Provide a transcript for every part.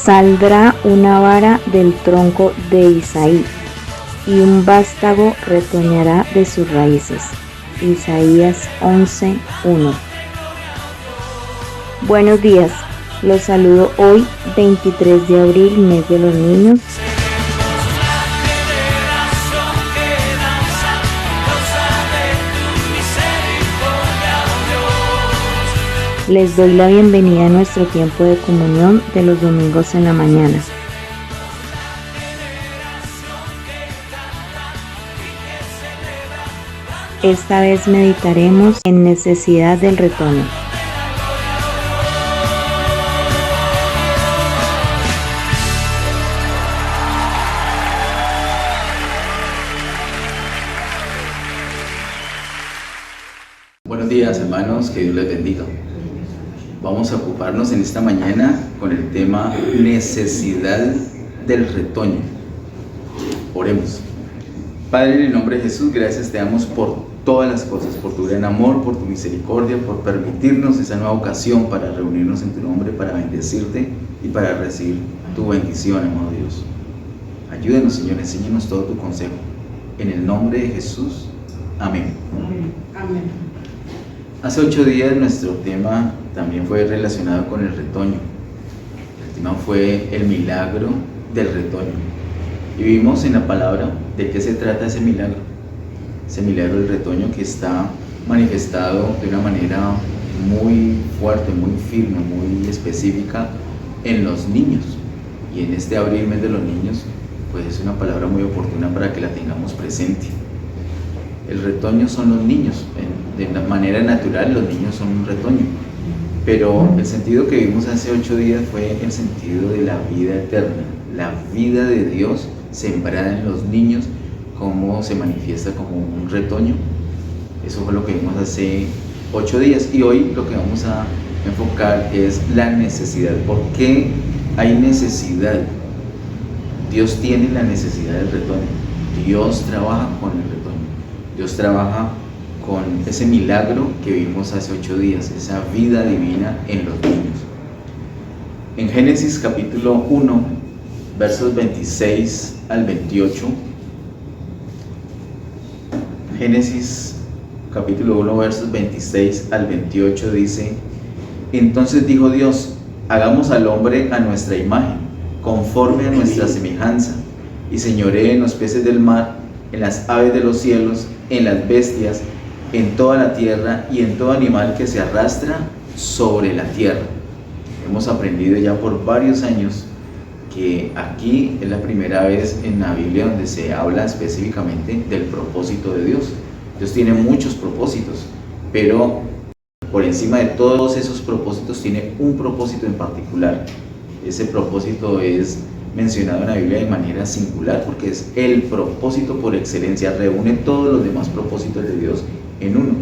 Saldrá una vara del tronco de Isaí, y un vástago retoñará de sus raíces. Isaías 11:1. Buenos días, los saludo hoy 23 de abril, mes de los niños. Les doy la bienvenida a nuestro tiempo de comunión de los domingos en la mañana. Esta vez meditaremos en necesidad del retoño. Buenos días, hermanos, que Dios les bendiga. Vamos a ocuparnos en esta mañana con el tema necesidad del retoño. Oremos. Padre, en el nombre de Jesús, gracias te damos por todas las cosas, por tu gran amor, por tu misericordia, por permitirnos esa nueva ocasión para reunirnos en tu nombre, para bendecirte y para recibir tu bendición, amado Dios. Ayúdenos, Señor, enséñanos todo tu consejo. En el nombre de Jesús, amén. Amén. Hace 8 días nuestro tema también fue relacionado con el retoño. El tema fue el milagro del retoño. Y vimos en la palabra de qué se trata ese milagro. Ese milagro del retoño que está manifestado de una manera muy fuerte, muy firme, muy específica en los niños. Y en este abril, mes de los niños, pues es una palabra muy oportuna para que la tengamos presente. El retoño son los niños. De manera natural, los niños son un retoño. Pero el sentido que vimos hace 8 días fue el sentido de la vida eterna, la vida de Dios sembrada en los niños, cómo se manifiesta como un retoño. Eso fue lo que vimos hace 8 días. Y hoy lo que vamos a enfocar es la necesidad. ¿Por qué hay necesidad? Dios tiene la necesidad del retoño. Dios trabaja con el retoño. Dios trabaja con ese milagro que vimos hace 8 días, esa vida divina en los niños. En Génesis capítulo 1, versos 26 al 28, Génesis capítulo 1, versos 26 al 28 dice: Entonces dijo Dios, hagamos al hombre a nuestra imagen, conforme a nuestra semejanza, y señoree en los peces del mar, en las aves de los cielos, en las bestias, en toda la tierra y en todo animal que se arrastra sobre la tierra. Hemos aprendido ya por varios años que aquí es la primera vez en la Biblia donde se habla específicamente del propósito de Dios. Dios tiene muchos propósitos, pero por encima de todos esos propósitos tiene un propósito en particular. Ese propósito es mencionado en la Biblia de manera singular porque es el propósito por excelencia, reúne todos los demás propósitos de Dios en uno.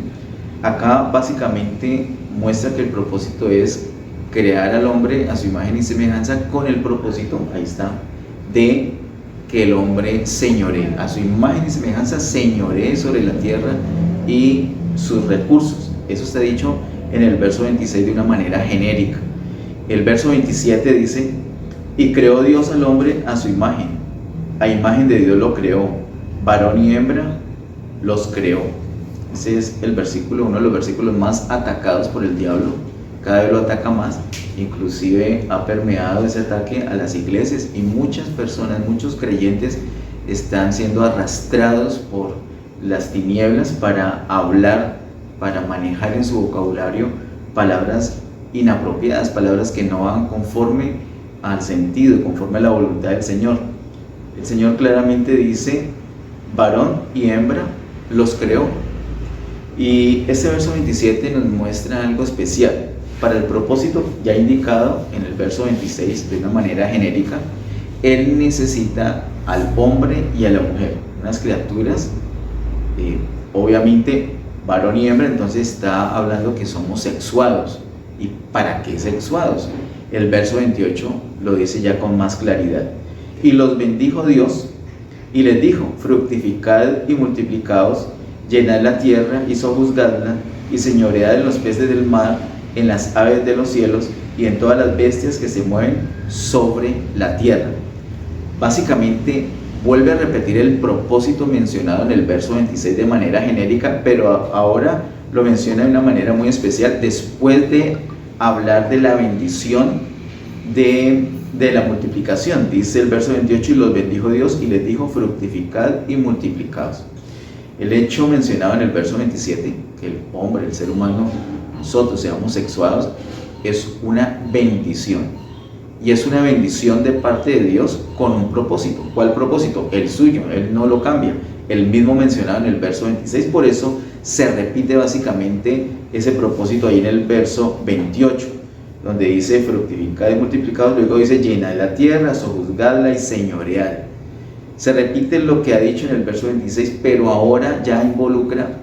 Acá básicamente muestra que el propósito es crear al hombre a su imagen y semejanza con el propósito, ahí está, de que el hombre señoree, a su imagen y semejanza señoree sobre la tierra y sus recursos. Eso está dicho en el verso 26 de una manera genérica. El verso 27 dice: Y creó Dios al hombre a su imagen, a imagen de Dios lo creó, varón y hembra los creó. Ese es el versículo, uno de los versículos más atacados por el diablo. Cada vez lo ataca más, inclusive ha permeado ese ataque a las iglesias y muchas personas, muchos creyentes están siendo arrastrados por las tinieblas para hablar, para manejar en su vocabulario palabras inapropiadas, palabras que no van conforme al sentido, conforme a la voluntad del Señor. El Señor claramente dice: varón y hembra los creó. Y este verso 27 nos muestra algo especial. Para el propósito ya indicado en el verso 26 de una manera genérica, Él necesita al hombre y a la mujer, unas criaturas, obviamente varón y hembra, entonces está hablando que somos sexuados. ¿Y para qué sexuados? El verso 28 lo dice ya con más claridad. Y los bendijo Dios y les dijo: fructificad y multiplicaos, llenad la tierra y sojuzgadla, y señoread en los peces del mar, en las aves de los cielos, y en todas las bestias que se mueven sobre la tierra. Básicamente vuelve a repetir el propósito mencionado en el verso 26 de manera genérica, pero ahora lo menciona de una manera muy especial después de hablar de la bendición de la multiplicación. Dice el verso 28: y los bendijo Dios y les dijo: fructificad y multiplicaos. El hecho mencionado en el verso 27, que el hombre, el ser humano, nosotros seamos sexuados, es una bendición. Y es una bendición de parte de Dios con un propósito. ¿Cuál propósito? El suyo, Él no lo cambia. El mismo mencionado en el verso 26, por eso se repite básicamente ese propósito ahí en el verso 28, donde dice: fructificad y multiplicaos. Luego dice: llenad la tierra, sojuzgadla y señoread. Se repite lo que ha dicho en el verso 26, pero ahora ya involucra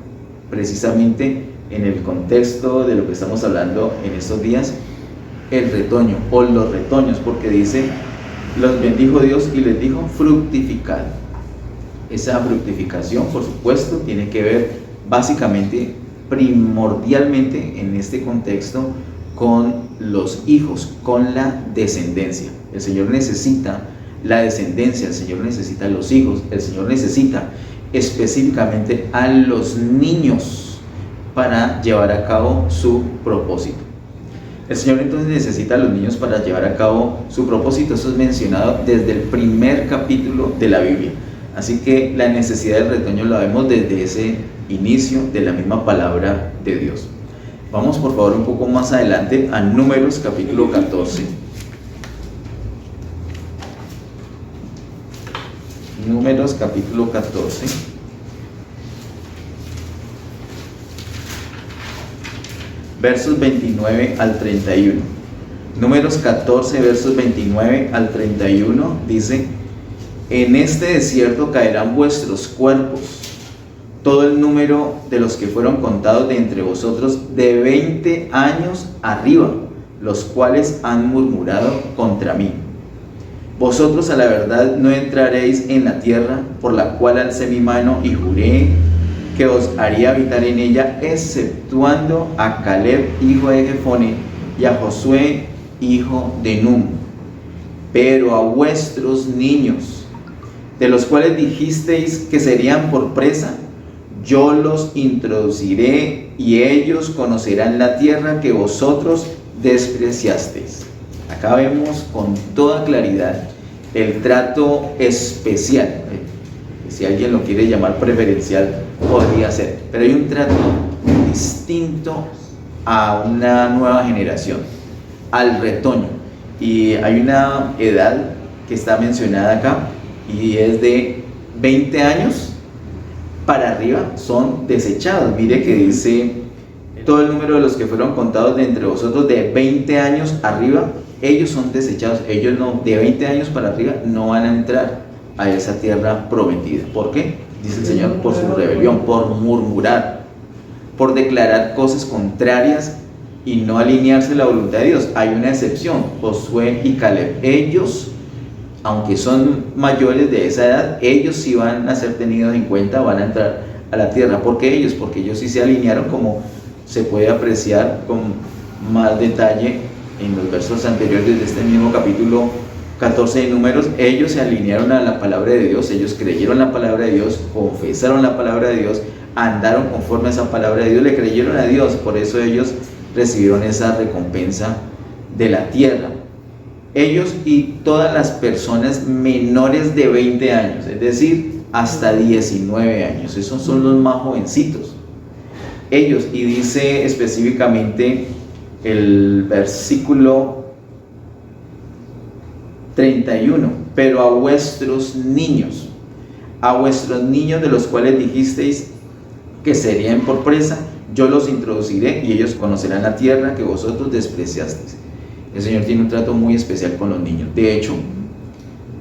precisamente en el contexto de lo que estamos hablando en estos días, el retoño o los retoños, porque dice: los bendijo Dios y les dijo: fructificad. Esa fructificación, por supuesto, tiene que ver básicamente, primordialmente en este contexto, con los hijos, con la descendencia. El Señor necesita la descendencia, el Señor necesita los hijos, el Señor necesita específicamente a los niños para llevar a cabo su propósito. El Señor entonces necesita a los niños para llevar a cabo su propósito. Eso es mencionado desde el primer capítulo de la Biblia. Así que la necesidad del retoño la vemos desde ese inicio de la misma palabra de Dios. Vamos por favor un poco más adelante a Números capítulo 14. Números capítulo 14. Versos 29 al 31. Números 14, versos 29 al 31 dice: en este desierto caerán vuestros cuerpos, todo el número de los que fueron contados de entre vosotros de 20 años arriba, los cuales han murmurado contra mí. Vosotros a la verdad no entraréis en la tierra por la cual alcé mi mano y juré que os haría habitar en ella, exceptuando a Caleb, hijo de Jefone, y a Josué, hijo de Nun. Pero a vuestros niños, de los cuales dijisteis que serían por presa, yo los introduciré y ellos conocerán la tierra que vosotros despreciasteis. Acá vemos con toda claridad el trato especial. Si alguien lo quiere llamar preferencial, podría ser, pero hay un trato distinto a una nueva generación, al retoño. Y hay una edad que está mencionada acá y es de 20 años para arriba, son desechados. Mire que dice: todo el número de los que fueron contados de entre vosotros de 20 años arriba, ellos son desechados. Ellos no, de 20 años para arriba, no van a entrar a esa tierra prometida. ¿Por qué? Dice el Señor: por su rebelión, por murmurar, por declarar cosas contrarias y no alinearse a la voluntad de Dios. Hay una excepción: Josué y Caleb. Ellos, aunque son mayores de esa edad, ellos sí van a ser tenidos en cuenta, van a entrar a la tierra. ¿Por qué ellos? Porque ellos sí se alinearon, como se puede apreciar con más detalle en los versos anteriores de este mismo capítulo 14 de Números. Ellos se alinearon a la palabra de Dios, ellos creyeron la palabra de Dios, confesaron la palabra de Dios, andaron conforme a esa palabra de Dios, le creyeron a Dios, por eso ellos recibieron esa recompensa de la tierra. Ellos y todas las personas menores de 20 años, es decir, hasta 19 años, esos son los más jovencitos. Ellos, y dice específicamente el versículo 31, pero a vuestros niños de los cuales dijisteis que serían por presa, yo los introduciré y ellos conocerán la tierra que vosotros despreciasteis. El Señor tiene un trato muy especial con los niños. De hecho,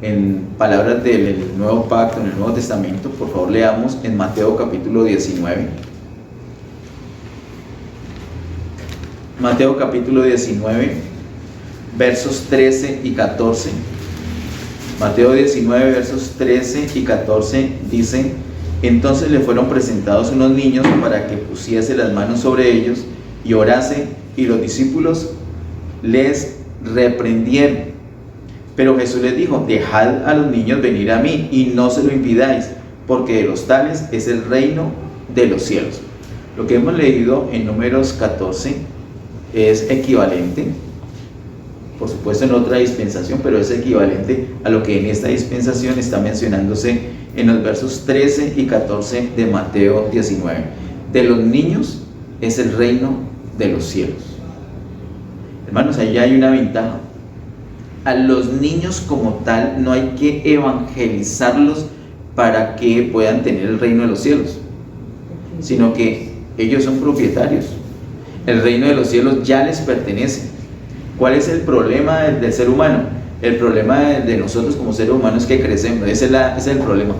en palabras del Nuevo Pacto, en el Nuevo Testamento, por favor leamos en Mateo capítulo 19. Mateo capítulo 19, versos 13 y 14. Mateo 19, versos 13 y 14 dice: entonces le fueron presentados unos niños para que pusiese las manos sobre ellos y orase, y los discípulos les reprendieron. Pero Jesús les dijo: dejad a los niños venir a mí y no se lo impidáis, porque de los tales es el reino de los cielos. Lo que hemos leído en Números 14 es equivalente, por supuesto en otra dispensación, pero es equivalente a lo que en esta dispensación está mencionándose en los versos 13 y 14 de Mateo 19. De los niños es el reino de los cielos. Hermanos, ahí hay una ventaja. A los niños como tal no hay que evangelizarlos para que puedan tener el reino de los cielos, sino que ellos son propietarios. El reino de los cielos ya les pertenece. ¿Cuál es el problema del ser humano? El problema de nosotros como seres humanos es que crecemos. Ese es el problema.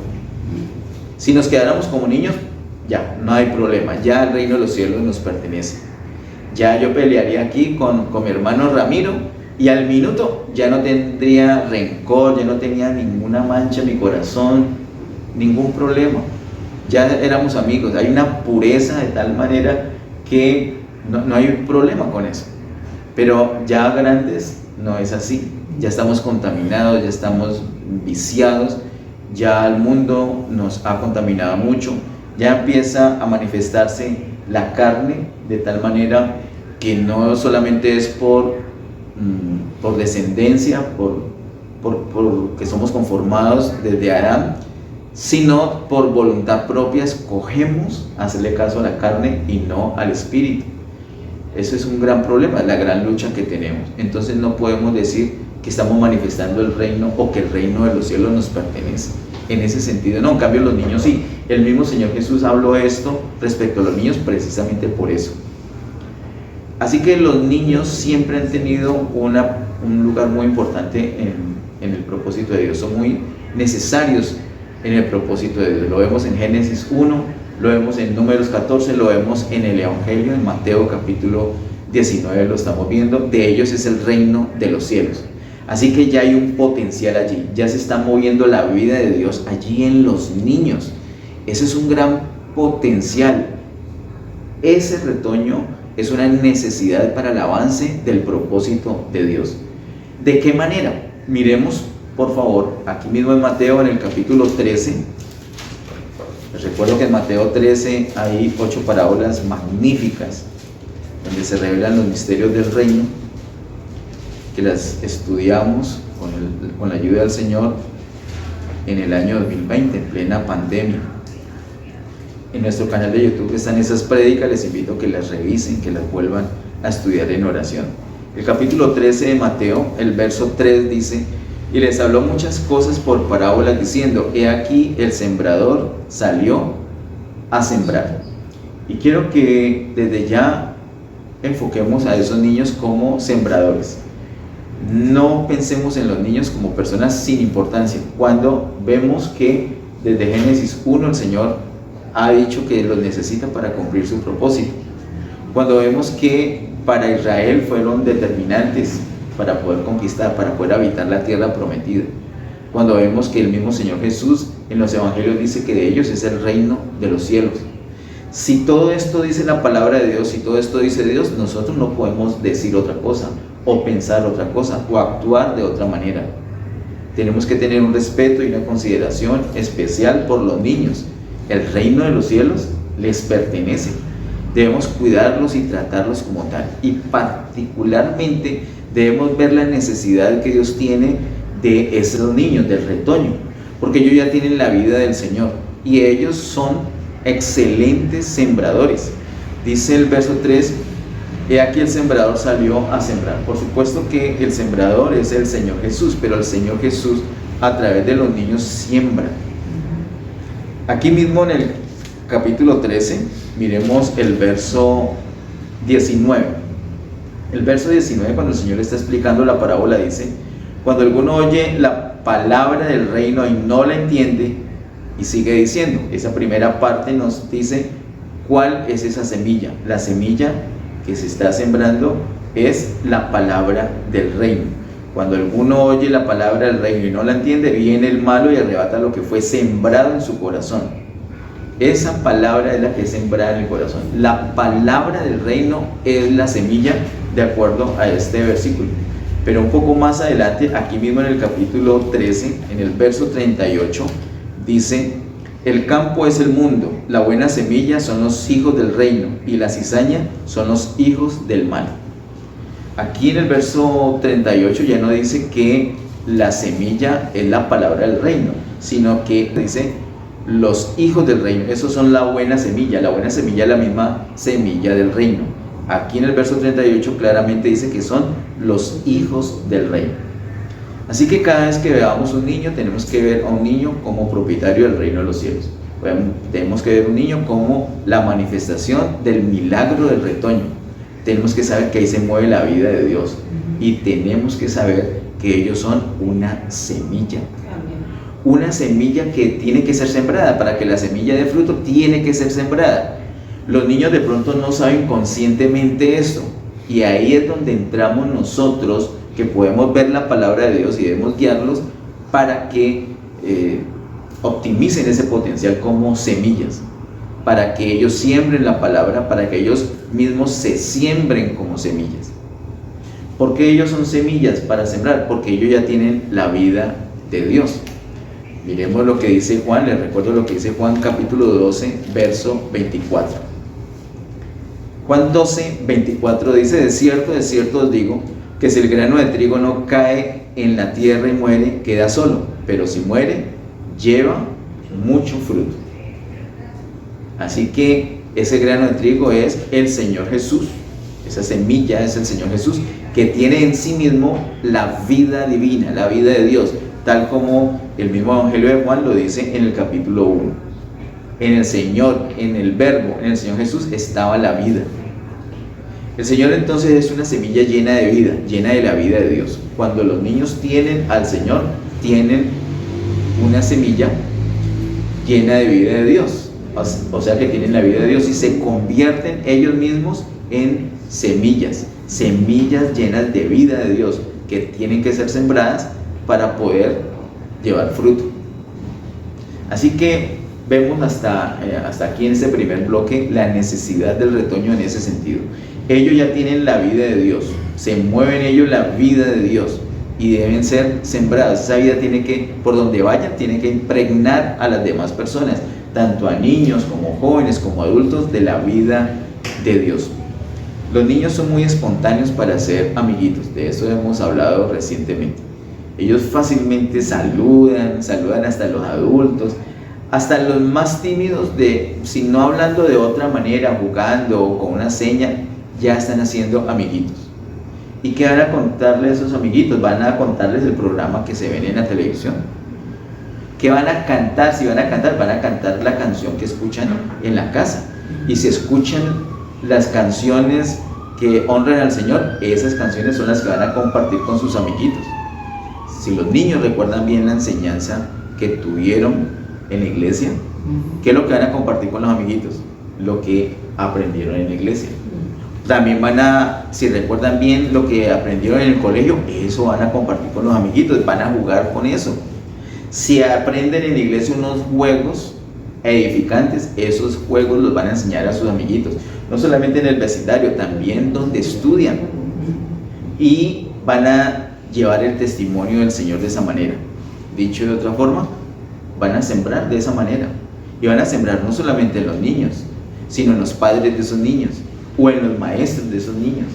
Si nos quedáramos como niños, ya, no hay problema. Ya el reino de los cielos nos pertenece. Ya yo pelearía aquí con mi hermano Ramiro y al minuto ya no tendría rencor, ya no tenía ninguna mancha en mi corazón, ningún problema. Ya éramos amigos. Hay una pureza de tal manera que no hay un problema con eso. Pero ya grandes no es así. Ya estamos contaminados, ya estamos viciados, ya el mundo nos ha contaminado mucho. Ya empieza a manifestarse la carne de tal manera que no solamente es por descendencia, por que somos conformados desde Adán, sino por voluntad propia escogemos hacerle caso a la carne y no al espíritu. Eso es un gran problema, la gran lucha que tenemos. Entonces no podemos decir que estamos manifestando el reino o que el reino de los cielos nos pertenece. En ese sentido no, en cambio los niños sí. El mismo Señor Jesús habló esto respecto a los niños precisamente por eso. Así que los niños siempre han tenido un lugar muy importante en el propósito de Dios. Son muy necesarios en el propósito de Dios. Lo vemos en Génesis 1, lo vemos en Números 14, lo vemos en el Evangelio, en Mateo capítulo 19 lo estamos viendo. De ellos es el reino de los cielos. Así que ya hay un potencial allí, ya se está moviendo la vida de Dios allí en los niños. Ese es un gran potencial. Ese retoño es una necesidad para el avance del propósito de Dios. ¿De qué manera? Miremos, por favor, aquí mismo en Mateo, en el capítulo 13. Les recuerdo que en Mateo 13 hay 8 parábolas magníficas, donde se revelan los misterios del reino, que las estudiamos con la ayuda del Señor en el año 2020, en plena pandemia. En nuestro canal de YouTube están esas prédicas, les invito a que las revisen, que las vuelvan a estudiar en oración. El capítulo 13 de Mateo, el verso 3 dice: y les habló muchas cosas por parábolas diciendo: he aquí el sembrador salió a sembrar. Y quiero que desde ya enfoquemos a esos niños como sembradores. No pensemos en los niños como personas sin importancia, cuando vemos que desde Génesis 1 el Señor ha dicho que los necesita para cumplir su propósito. Cuando vemos que para Israel fueron determinantes para poder conquistar, para poder habitar la tierra prometida. Cuando vemos que el mismo Señor Jesús en los evangelios dice que de ellos es el reino de los cielos. Si todo esto dice la palabra de Dios, si todo esto dice Dios, nosotros no podemos decir otra cosa, o pensar otra cosa, o actuar de otra manera. Tenemos que tener un respeto y una consideración especial por los niños. El reino de los cielos les pertenece. Debemos cuidarlos y tratarlos como tal. Y particularmente debemos ver la necesidad que Dios tiene de esos niños, del retoño, porque ellos ya tienen la vida del Señor y ellos son excelentes sembradores. Dice el verso 3: he aquí el sembrador salió a sembrar. Por supuesto que el sembrador es el Señor Jesús, pero el Señor Jesús a través de los niños siembra. Aquí mismo en el capítulo 13, miremos el verso 19. El verso 19, cuando el Señor está explicando la parábola, dice: cuando alguno oye la palabra del reino y no la entiende, y sigue diciendo, esa primera parte nos dice cuál es esa semilla. La semilla que se está sembrando es la palabra del reino. Cuando alguno oye la palabra del reino y no la entiende, viene el malo y arrebata lo que fue sembrado en su corazón. Esa palabra es la que es sembrada en el corazón. La palabra del reino es la semilla de acuerdo a este versículo. Pero un poco más adelante, aquí mismo en el capítulo 13, en el verso 38, dice: el campo es el mundo, la buena semilla son los hijos del reino, y la cizaña son los hijos del mal. Aquí en el verso 38 ya no dice que la semilla es la palabra del reino, sino que dice los hijos del reino. Esos son la buena semilla. La buena semilla es la misma semilla del reino. Aquí en el verso 38 claramente dice que son los hijos del reino. Así que cada vez que veamos un niño, tenemos que ver a un niño como propietario del reino de los cielos. Tenemos que ver a un niño como la manifestación del milagro del retoño. Tenemos que saber que ahí se mueve la vida de Dios. Y tenemos que saber que ellos son una semilla. Una semilla que tiene que ser sembrada. Para que la semilla dé fruto, tiene que ser sembrada. Los niños de pronto no saben conscientemente esto, y ahí es donde entramos nosotros, que podemos ver la palabra de Dios y debemos guiarlos para que optimicen ese potencial como semillas, para que ellos siembren la palabra, para que ellos mismos se siembren como semillas. ¿Por qué ellos son semillas para sembrar? Porque ellos ya tienen la vida de Dios. Miremos lo que dice Juan. Les recuerdo lo que dice Juan capítulo 12, verso 24. Juan 12, 24 dice: de cierto os digo, que si el grano de trigo no cae en la tierra y muere, queda solo, pero si muere, lleva mucho fruto. Así que ese grano de trigo es el Señor Jesús. Esa semilla es el Señor Jesús, que tiene en sí mismo la vida divina, la vida de Dios, tal como el mismo Evangelio de Juan lo dice en el capítulo 1. En el Señor, en el Verbo, en el Señor Jesús estaba la vida. El Señor entonces es una semilla llena de vida, llena de la vida de Dios. Cuando los niños tienen al Señor, tienen una semilla llena de vida de Dios. O sea que tienen la vida de Dios y se convierten ellos mismos en semillas, semillas llenas de vida de Dios, que tienen que ser sembradas para poder llevar fruto. Así que vemos hasta aquí en este primer bloque la necesidad del retoño en ese sentido. Ellos ya tienen la vida de Dios, se mueve en ellos la vida de Dios y deben ser sembradas. Esa vida tiene que, por donde vayan, tiene que impregnar a las demás personas, tanto a niños como jóvenes como adultos, de la vida de Dios. Los niños son muy espontáneos para ser amiguitos, de eso hemos hablado recientemente. Ellos fácilmente saludan hasta los adultos, hasta los más tímidos, si no hablando de otra manera, jugando o con una seña, ya están haciendo amiguitos. ¿Y qué van a contarles a esos amiguitos? Van a contarles el programa que se ven en la televisión. ¿Qué van a cantar? Si van a cantar la canción que escuchan en la casa. Y si escuchan las canciones que honran al Señor, esas canciones son las que van a compartir con sus amiguitos. Si los niños recuerdan bien la enseñanza que tuvieron en la iglesia, ¿qué es lo que van a compartir con los amiguitos? Lo que aprendieron en la iglesia. También si recuerdan bien lo que aprendieron en el colegio, eso van a compartir con los amiguitos, van a jugar con eso. Si aprenden en la iglesia unos juegos edificantes, esos juegos los van a enseñar a sus amiguitos, no solamente en el vecindario, también donde estudian, y van a llevar el testimonio del Señor de esa manera. Dicho de otra forma, van a sembrar de esa manera, y van a sembrar no solamente en los niños, sino en los padres de esos niños o en los maestros de esos niños.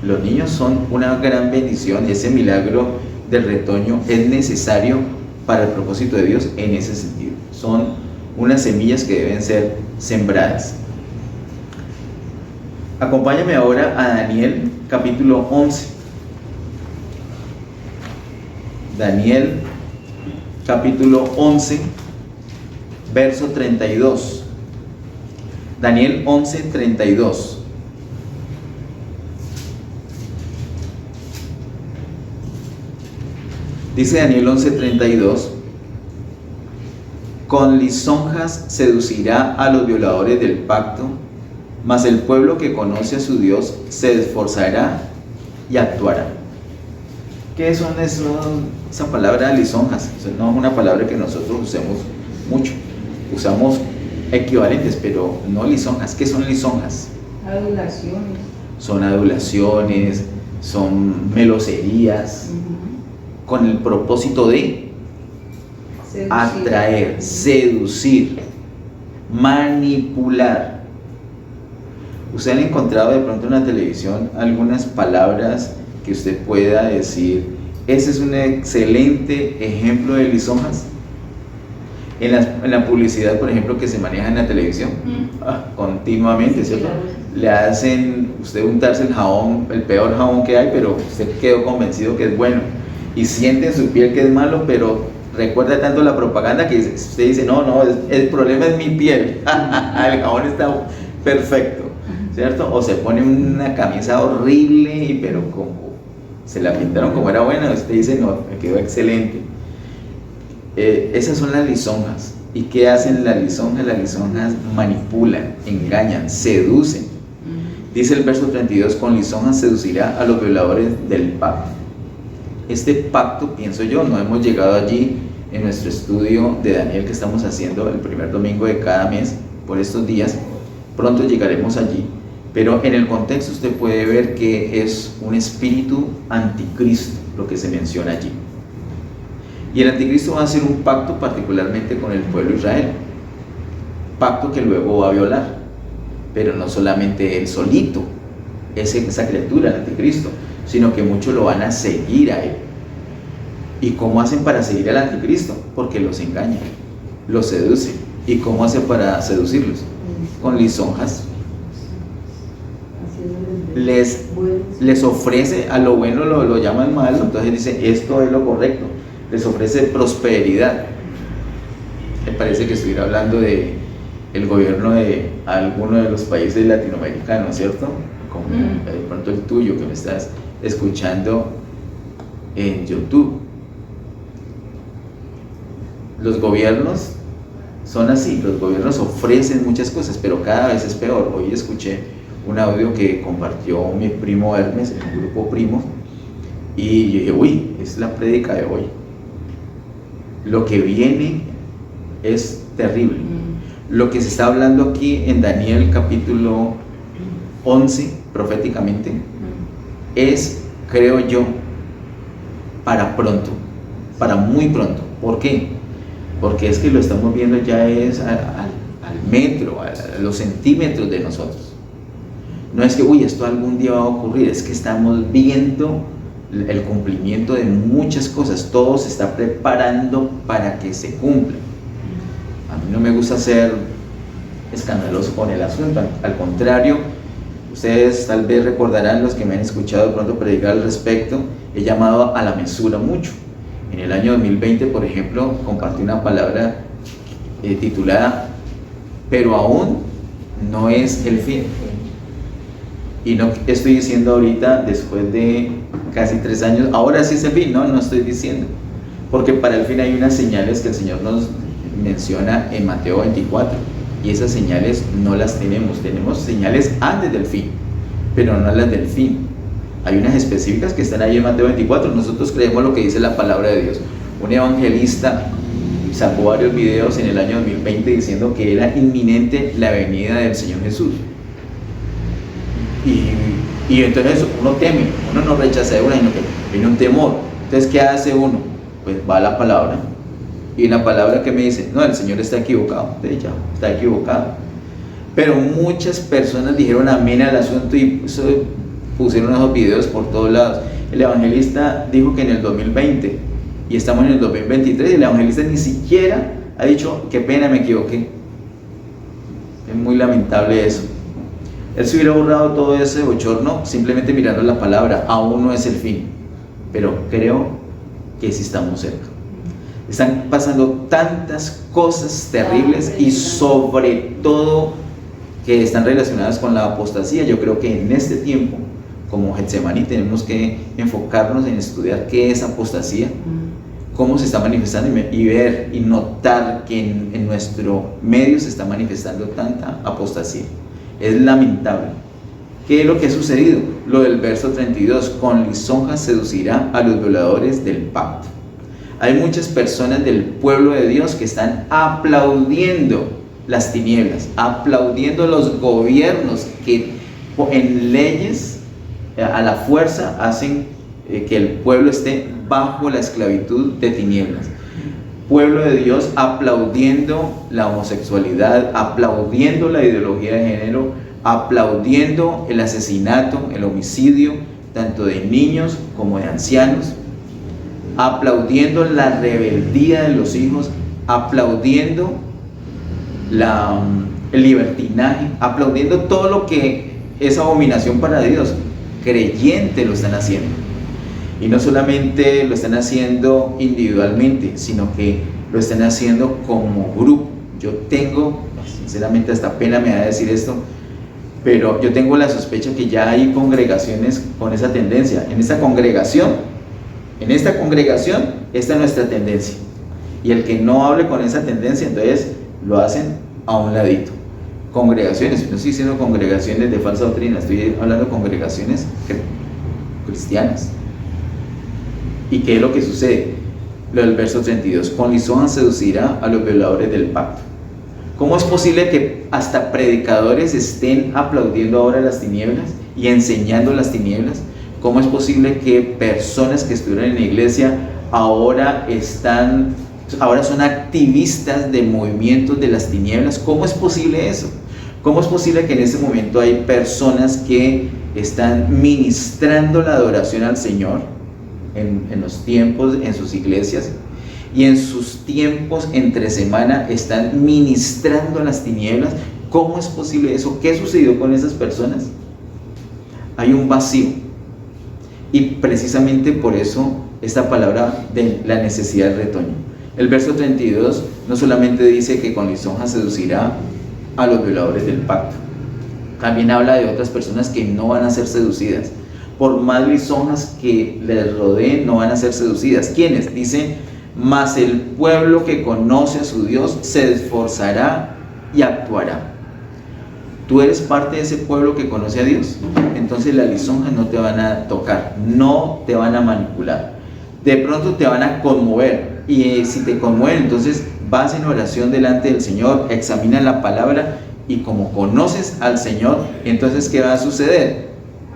Los niños son una gran bendición, y ese milagro del retoño es necesario para el propósito de Dios en ese sentido. Son unas semillas que deben ser sembradas. Acompáñame ahora a Daniel capítulo 11. Daniel capítulo 11, verso 32. Daniel 11, 32. Dice Daniel 11, 32: con lisonjas seducirá a los violadores del pacto, mas el pueblo que conoce a su Dios se esforzará y actuará. ¿Qué son esa palabra lisonjas? No es una palabra que nosotros usemos mucho. Usamos equivalentes, pero no lisonjas. ¿Qué son lisonjas? Adulaciones. son adulaciones, son meloserías, con el propósito de atraer, seducir, manipular. ¿Usted ha encontrado de pronto en la televisión algunas palabras que usted pueda decir, ese es un excelente ejemplo de lisonjas? En la publicidad, por ejemplo, que se maneja en la televisión, continuamente, ¿cierto? Le hacen usted untarse el jabón, el peor jabón que hay, pero usted quedó convencido que es bueno. Y siente en su piel que es malo, pero recuerda tanto la propaganda que usted dice, no, el problema es mi piel. El jabón está perfecto, ¿cierto? O se pone una camisa horrible, pero como se la pintaron como era buena, usted dice, no, me quedó excelente. Esas son las lisonjas. ¿Y qué hacen las lisonjas? Las lisonjas manipulan, engañan, seducen. Dice el verso 32, con lisonjas seducirá a los violadores del pacto. Este pacto, pienso yo, no hemos llegado allí en nuestro estudio de Daniel que estamos haciendo el primer domingo de cada mes por estos días. Pronto llegaremos allí, pero en el contexto usted puede ver que es un espíritu anticristo lo que se menciona allí. Y el anticristo va a hacer un pacto particularmente con el pueblo de Israel, pacto que luego va a violar, pero no solamente él solito, esa criatura, el anticristo, sino que muchos lo van a seguir a él. ¿Y cómo hacen para seguir al anticristo? Porque los engañan, los seducen. ¿Y cómo hacen para seducirlos? Con lisonjas. Les ofrece, a lo bueno lo llaman malo, entonces dice, esto es lo correcto. Les ofrece prosperidad. Me parece que estuviera hablando de el gobierno de alguno de los países latinoamericanos, ¿cierto? Como de pronto el tuyo que me estás escuchando en YouTube. Los gobiernos son así, los gobiernos ofrecen muchas cosas, pero cada vez es peor. Hoy escuché un audio que compartió mi primo Hermes en un grupo primo y yo dije, uy, es la prédica de hoy. Lo que viene es terrible. Lo que se está hablando aquí en Daniel capítulo 11, proféticamente, es, creo yo, para pronto, para muy pronto. ¿Por qué? Porque es que lo estamos viendo ya es al metro, a los centímetros de nosotros. No es que, uy, esto algún día va a ocurrir, es que estamos viendo el cumplimiento de muchas cosas. Todo se está preparando para que se cumpla. A mí no me gusta ser escandaloso con el asunto, al contrario. Ustedes tal vez recordarán, los que me han escuchado de pronto predicar al respecto, he llamado a la mesura mucho. En el año 2020, por ejemplo, compartí una palabra titulada pero aún no es el fin. Y no estoy diciendo ahorita, después de casi 3 años, ahora sí es el fin. No estoy diciendo, porque para el fin hay unas señales que el Señor nos menciona en Mateo 24, y esas señales no las tenemos señales antes del fin, pero no las del fin. Hay unas específicas que están ahí en Mateo 24. Nosotros creemos lo que dice la palabra de Dios. Un evangelista sacó varios videos en el año 2020 diciendo que era inminente la venida del Señor Jesús. Y entonces uno teme, uno no rechaza de una, sino que viene un temor. Entonces, ¿qué hace uno? Pues va a la palabra. Y en la palabra que me dice, no, el Señor está equivocado. De hecho, está equivocado. Pero muchas personas dijeron amén al asunto y pusieron esos videos por todos lados. El evangelista dijo que en el 2020 y estamos en el 2023 y el evangelista ni siquiera ha dicho, qué pena, me equivoqué. Es muy lamentable eso. Él se hubiera borrado todo ese bochorno simplemente mirando la palabra. Aún no es el fin, pero creo que sí estamos cerca. Están pasando tantas cosas terribles y sobre todo que están relacionadas con la apostasía. Yo creo que en este tiempo, como Getsemaní, tenemos que enfocarnos en estudiar qué es apostasía, cómo se está manifestando y ver y notar que en nuestro medio se está manifestando tanta apostasía. Es lamentable. ¿Qué es lo que ha sucedido? Lo del verso 32, con lisonjas seducirá a los violadores del pacto. Hay muchas personas del pueblo de Dios que están aplaudiendo las tinieblas, aplaudiendo los gobiernos que en leyes, a la fuerza, hacen que el pueblo esté bajo la esclavitud de tinieblas. Pueblo de Dios aplaudiendo la homosexualidad, aplaudiendo la ideología de género, aplaudiendo el asesinato, el homicidio, tanto de niños como de ancianos, aplaudiendo la rebeldía de los hijos, aplaudiendo el libertinaje, aplaudiendo todo lo que es abominación para Dios. Creyentes lo están haciendo. Y no solamente lo están haciendo individualmente, sino que lo están haciendo como grupo. Yo tengo, sinceramente hasta pena me da decir esto, pero yo tengo la sospecha que ya hay congregaciones con esa tendencia. En esta congregación, esta es nuestra tendencia. Y el que no hable con esa tendencia, entonces lo hacen a un ladito. Congregaciones, no estoy diciendo congregaciones de falsa doctrina, estoy hablando de congregaciones cristianas. ¿Y qué es lo que sucede? Lo del verso 32, con lisonja seducirá a los violadores del pacto. ¿Cómo es posible que hasta predicadores estén aplaudiendo ahora las tinieblas y enseñando las tinieblas? ¿Cómo es posible que personas que estuvieron en la iglesia ahora son activistas de movimientos de las tinieblas? ¿Cómo es posible eso? ¿Cómo es posible que en ese momento hay personas que están ministrando la adoración al Señor en los tiempos, en sus iglesias, y en sus tiempos entre semana están ministrando las tinieblas? ¿Cómo es posible eso? ¿Qué sucedió con esas personas? Hay un vacío, y precisamente por eso esta palabra de la necesidad del retoño. El verso 32 no solamente dice que con lisonja seducirá a los violadores del pacto, también habla de otras personas que no van a ser seducidas. Por más lisonjas que les rodeen, no van a ser seducidas. ¿Quiénes? Dice, mas el pueblo que conoce a su Dios se esforzará y actuará. Tú eres parte de ese pueblo que conoce a Dios, entonces las lisonjas no te van a tocar, no te van a manipular. De pronto te van a conmover, y si te conmueven, entonces vas en oración delante del Señor, examina la palabra, y como conoces al Señor, entonces ¿qué va a suceder?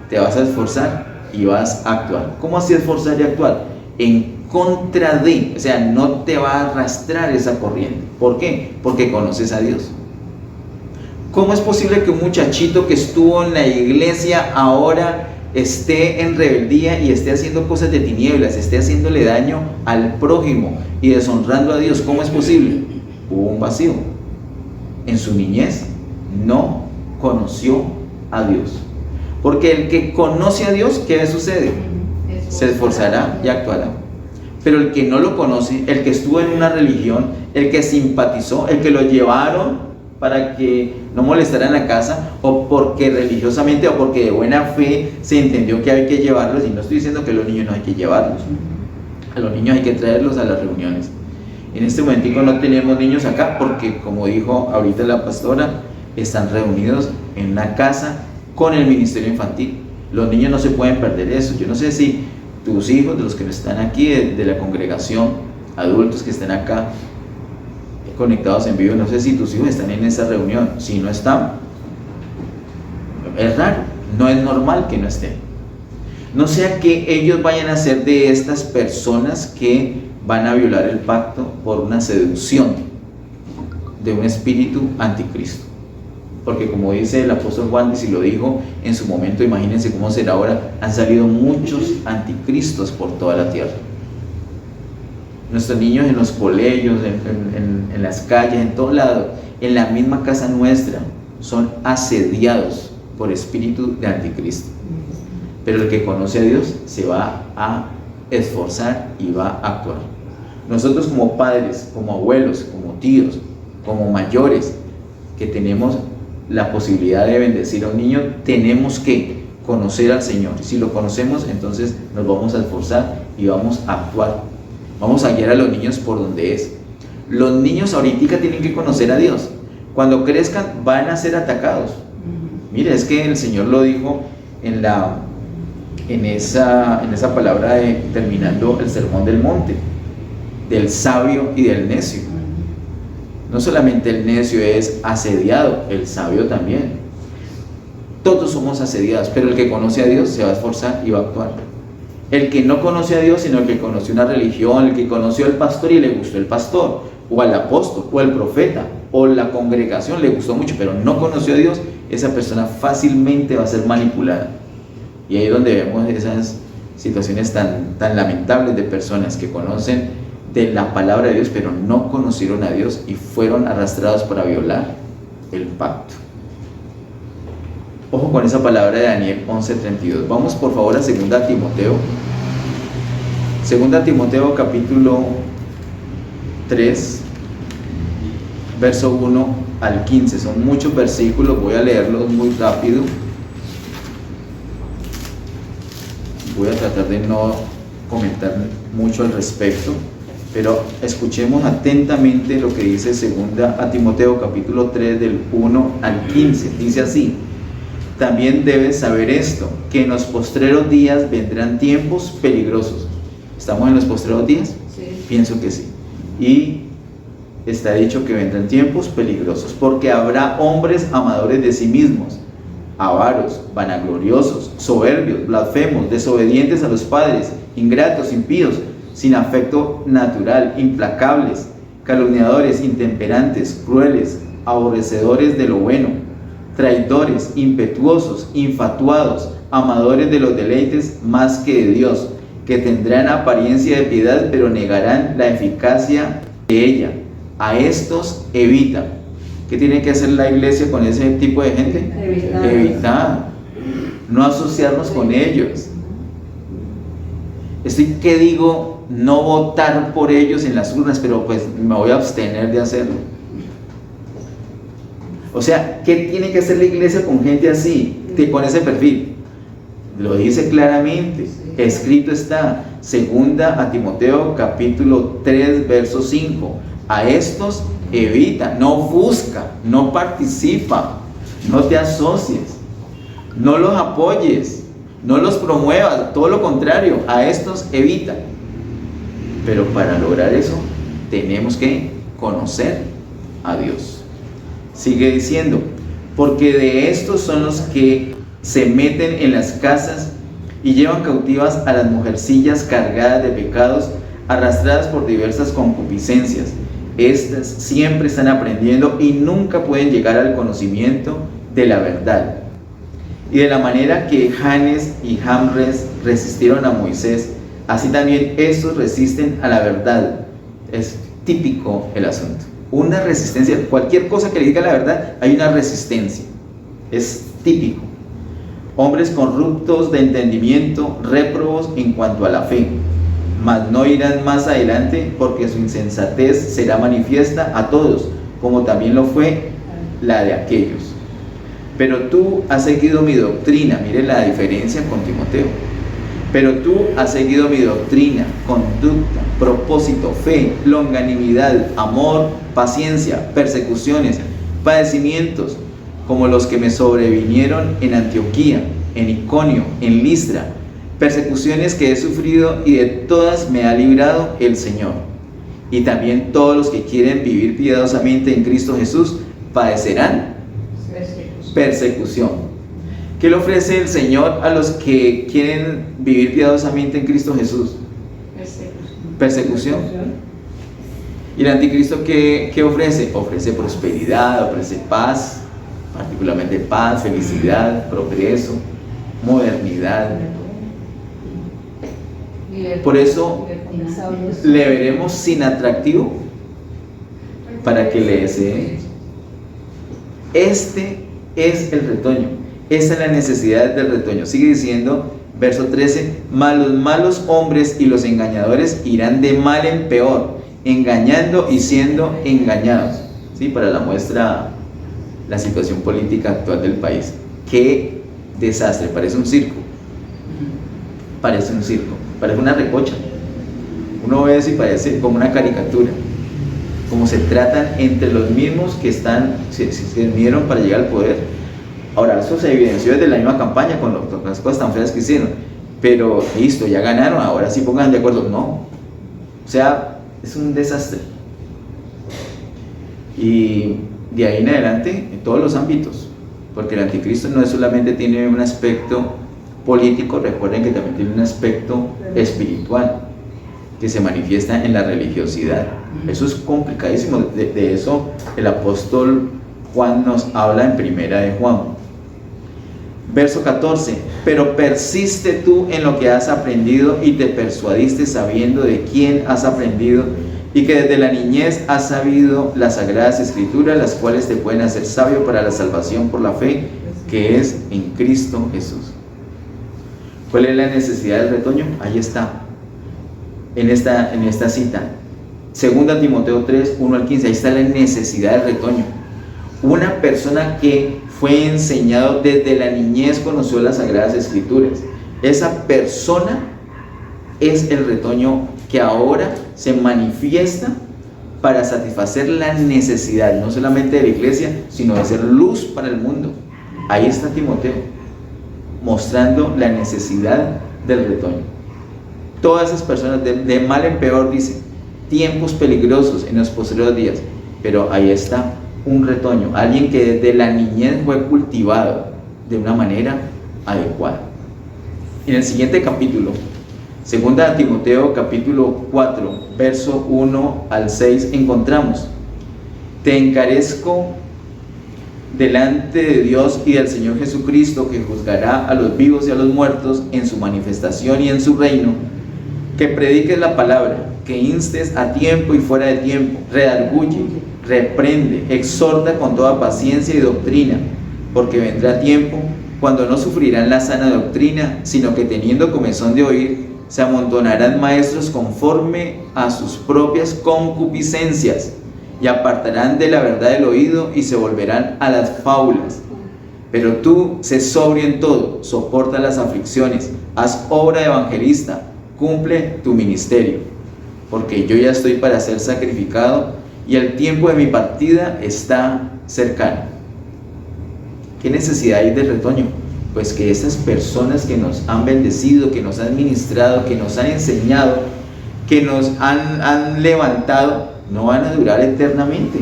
Te vas a esforzar y vas a actuar. ¿Cómo así esforzar y actuar? En contra de, o sea, no te va a arrastrar esa corriente. ¿Por qué? Porque conoces a Dios. ¿Cómo es posible que un muchachito que estuvo en la iglesia ahora esté en rebeldía y esté haciendo cosas de tinieblas, esté haciéndole daño al prójimo y deshonrando a Dios? ¿Cómo es posible? Hubo un vacío. En su niñez no conoció a Dios. Porque el que conoce a Dios, ¿qué sucede? Se esforzará y actuará. Pero el que no lo conoce, el que estuvo en una religión, el que simpatizó, el que lo llevaron para que no molestara en la casa, o porque religiosamente o porque de buena fe se entendió que hay que llevarlos, y no estoy diciendo que los niños no hay que llevarlos, a los niños hay que traerlos a las reuniones. En este momentico no tenemos niños acá porque, como dijo ahorita la pastora, están reunidos en una casa con el ministerio infantil. Los niños no se pueden perder eso. Yo no sé si tus hijos, de los que están aquí, de la congregación, adultos que están acá conectados en vivo, no sé si tus hijos están en esa reunión. Si no están, es raro, no es normal que no estén. No sea que ellos vayan a ser de estas personas que van a violar el pacto por una seducción de un espíritu anticristo. Porque como dice el apóstol Juan, y si lo dijo en su momento, imagínense cómo será ahora, han salido muchos anticristos por toda la tierra. Nuestros niños en los colegios, en las calles, en todo lado, en la misma casa nuestra, son asediados por espíritu de anticristo. Pero el que conoce a Dios se va a esforzar y va a actuar. Nosotros como padres, como abuelos, como tíos, como mayores, que tenemos la posibilidad de bendecir a un niño, tenemos que conocer al Señor. Si lo conocemos, entonces nos vamos a esforzar y vamos a actuar. Vamos a guiar a los niños por donde es. Los niños ahorita tienen que conocer a Dios. Cuando crezcan van a ser atacados. Mire, es que el Señor lo dijo en esa palabra terminando el sermón del monte, del sabio y del necio. No solamente el necio es asediado, el sabio también. Todos somos asediados, pero el que conoce a Dios se va a esforzar y va a actuar. El que no conoce a Dios, sino el que conoció una religión, el que conoció al pastor y le gustó el pastor, o al apóstol, o al profeta, o la congregación, le gustó mucho, pero no conoció a Dios, esa persona fácilmente va a ser manipulada. Y ahí es donde vemos esas situaciones tan lamentables de personas que conocen de la palabra de Dios, pero no conocieron a Dios y fueron arrastrados para violar el pacto. Ojo con esa palabra de Daniel 11:32. Vamos por favor a 2 Timoteo. 2 Timoteo capítulo 3, verso 1 al 15. Son muchos versículos, voy a leerlos muy rápido. Voy a tratar de no comentar mucho al respecto, pero escuchemos atentamente lo que dice 2 Timoteo capítulo 3 del 1 al 15. Dice así: también debes saber esto, que en los postreros días vendrán tiempos peligrosos. ¿Estamos en los postreros días? Sí. Pienso que sí. Y está dicho que vendrán tiempos peligrosos, porque habrá hombres amadores de sí mismos, avaros, vanagloriosos, soberbios, blasfemos, desobedientes a los padres, ingratos, impíos, sin afecto natural, implacables, calumniadores, intemperantes, crueles, aborrecedores de lo bueno, traidores, impetuosos, infatuados, amadores de los deleites más que de Dios, que tendrán apariencia de piedad, pero negarán la eficacia de ella. A estos evita. ¿Qué tiene que hacer la iglesia con ese tipo de gente? Evitar. No asociarnos con ellos. ¿Qué digo? No votar por ellos en las urnas, pero pues me voy a abstener de hacerlo. O sea, ¿qué tiene que hacer la iglesia con gente así, con ese perfil? Lo dice claramente, escrito está, 2 Timoteo capítulo 3 verso 5. A estos evita, no busca, no participa, no te asocies, no los apoyes, no los promuevas, todo lo contrario, a estos evita. Pero para lograr eso tenemos que conocer a Dios. Sigue diciendo, porque de estos son los que se meten en las casas y llevan cautivas a las mujercillas cargadas de pecados, arrastradas por diversas concupiscencias. Estas siempre están aprendiendo y nunca pueden llegar al conocimiento de la verdad. Y de la manera que Janes y Jambres resistieron a Moisés, así también estos resisten a la verdad. Es típico el asunto. Una resistencia, cualquier cosa que le diga la verdad, hay una resistencia. Es típico. Hombres corruptos de entendimiento, réprobos en cuanto a la fe, mas no irán más adelante, porque su insensatez será manifiesta a todos, como también lo fue la de aquellos. Pero tú has seguido mi doctrina. Mire la diferencia con Timoteo. Pero tú has seguido mi doctrina, conducta, propósito, fe, longanimidad, amor, paciencia, persecuciones, padecimientos, como los que me sobrevinieron en Antioquía, en Iconio, en Listra, persecuciones que he sufrido, y de todas me ha librado el Señor. Y también todos los que quieren vivir piadosamente en Cristo Jesús padecerán persecución. ¿Qué le ofrece el Señor a los que quieren vivir piadosamente en Cristo Jesús? Persecución. ¿Y el anticristo qué ofrece? Ofrece prosperidad, ofrece paz, particularmente paz, felicidad, progreso, modernidad. Por eso le veremos sin atractivo para que le desee. Este es el retoño. Esa es la necesidad del retoño. Sigue diciendo, verso 13, mas los malos hombres y los engañadores irán de mal en peor, engañando y siendo engañados. ¿Sí? Para la muestra, la situación política actual del país. ¡Qué desastre! Parece un circo. Parece un circo. Parece una recocha. Uno ve eso y parece como una caricatura. Como se tratan entre los mismos que se unieron para llegar al poder. Ahora, eso se evidenció desde la misma campaña con las cosas tan feas que hicieron. Pero listo, ya ganaron, ahora sí pongan de acuerdo. No. O sea, es un desastre. Y de ahí en adelante, en todos los ámbitos. porque el anticristo no solamente tiene un aspecto político, recuerden que también tiene un aspecto espiritual que se manifiesta en la religiosidad. Eso es complicadísimo. De eso el apóstol Juan nos habla en Primera de Juan. Verso 14: pero persiste tú en lo que has aprendido y te persuadiste sabiendo de quién has aprendido y que desde la niñez has sabido las sagradas escrituras, las cuales te pueden hacer sabio para la salvación por la fe que es en Cristo Jesús. ¿Cuál es la necesidad del retoño? Ahí está, en esta cita. Segunda Timoteo 3, 1 al 15, ahí está la necesidad del retoño. Una persona que fue enseñado desde la niñez, conoció las sagradas escrituras. Esa persona es el retoño que ahora se manifiesta para satisfacer la necesidad, no solamente de la iglesia, sino de ser luz para el mundo. Ahí está Timoteo, mostrando la necesidad del retoño. Todas esas personas, de mal en peor, dicen, tiempos peligrosos en los posteriores días, pero ahí está un retoño, alguien que desde la niñez fue cultivado de una manera adecuada. En el siguiente capítulo, segunda Timoteo capítulo 4, verso 1 al 6, encontramos: te encarezco delante de Dios y del Señor Jesucristo, que juzgará a los vivos y a los muertos en su manifestación y en su reino, que prediques la palabra, que instes a tiempo y fuera de tiempo, redarguye, reprende, exhorta con toda paciencia y doctrina, porque vendrá tiempo cuando no sufrirán la sana doctrina, sino que teniendo comezón de oír, se amontonarán maestros conforme a sus propias concupiscencias, y apartarán de la verdad el oído y se volverán a las fábulas. Pero tú, sé sobrio en todo, soporta las aflicciones, haz obra de evangelista, cumple tu ministerio, porque yo ya estoy para ser sacrificado y el tiempo de mi partida está cercano. ¿Qué necesidad hay del retoño? Pues que esas personas que nos han bendecido, que nos han ministrado, que nos han enseñado, que nos han levantado, no van a durar eternamente.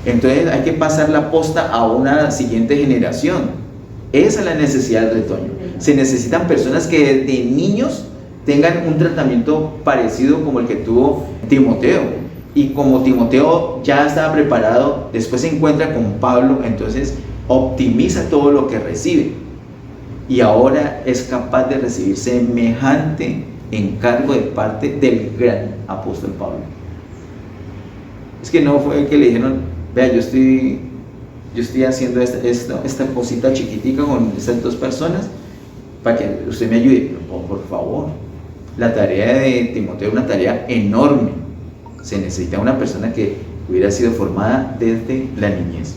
Entonces hay que pasar la posta a una siguiente generación. Esa es la necesidad del retoño. Se necesitan personas que desde niños tengan un tratamiento parecido como el que tuvo Timoteo. Y como Timoteo ya estaba preparado, después se encuentra con Pablo, entonces optimiza todo lo que recibe. Y ahora es capaz de recibir semejante encargo de parte del gran apóstol Pablo. Es que no fue que le dijeron: vea, yo estoy haciendo esta cosita chiquitica con estas dos personas para que usted me ayude. Por favor, la tarea de Timoteo es una tarea enorme. Se necesita una persona que hubiera sido formada desde la niñez.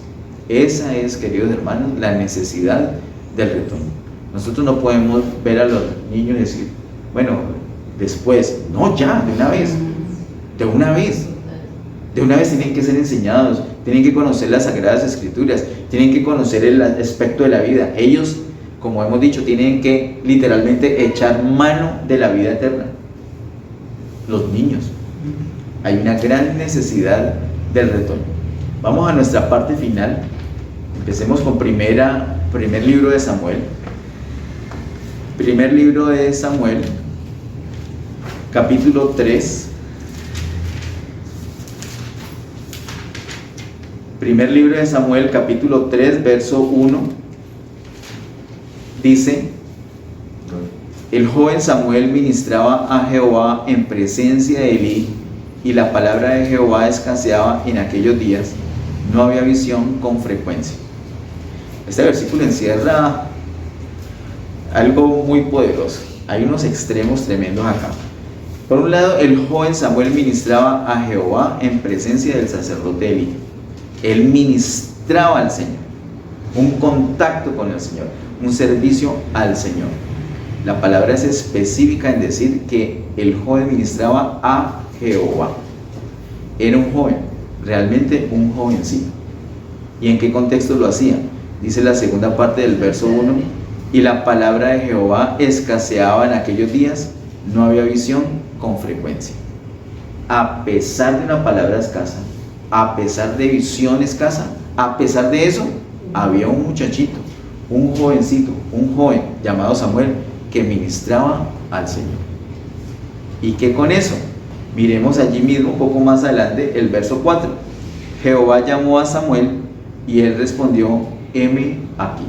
Esa es, queridos hermanos, la necesidad del retoño. Nosotros no podemos ver a los niños y decir, bueno, después, no, ya, de una vez, tienen que ser enseñados, tienen que conocer las sagradas escrituras, tienen que conocer el aspecto de la vida. Ellos, como hemos dicho, tienen que literalmente echar mano de la vida eterna. Los niños. Hay una gran necesidad del retoño. Vamos a nuestra parte final. Empecemos con primer libro de Samuel. Primer libro de Samuel, capítulo 3. Primer libro de Samuel, capítulo 3, verso 1. Dice: el joven Samuel ministraba a Jehová en presencia de Elí, y la palabra de Jehová escaseaba en aquellos días. No había visión con frecuencia. Este versículo encierra algo muy poderoso. Hay unos extremos tremendos acá. Por un lado, el joven Samuel ministraba a Jehová en presencia del sacerdote Elí. Él ministraba al Señor, un contacto con el Señor, un servicio al Señor. La palabra es específica en decir que el joven ministraba a Jehová. Era un joven, realmente un jovencito. ¿Y en qué contexto lo hacía? Dice la segunda parte del verso 1: y la palabra de Jehová escaseaba en aquellos días, no había visión con frecuencia. A pesar de una palabra escasa, a pesar de visión escasa, a pesar de eso, Había un muchachito, un jovencito, un joven llamado Samuel que ministraba al Señor. ¿Y qué con eso? Miremos allí mismo un poco más adelante el verso 4. Jehová llamó a Samuel y él respondió: heme aquí.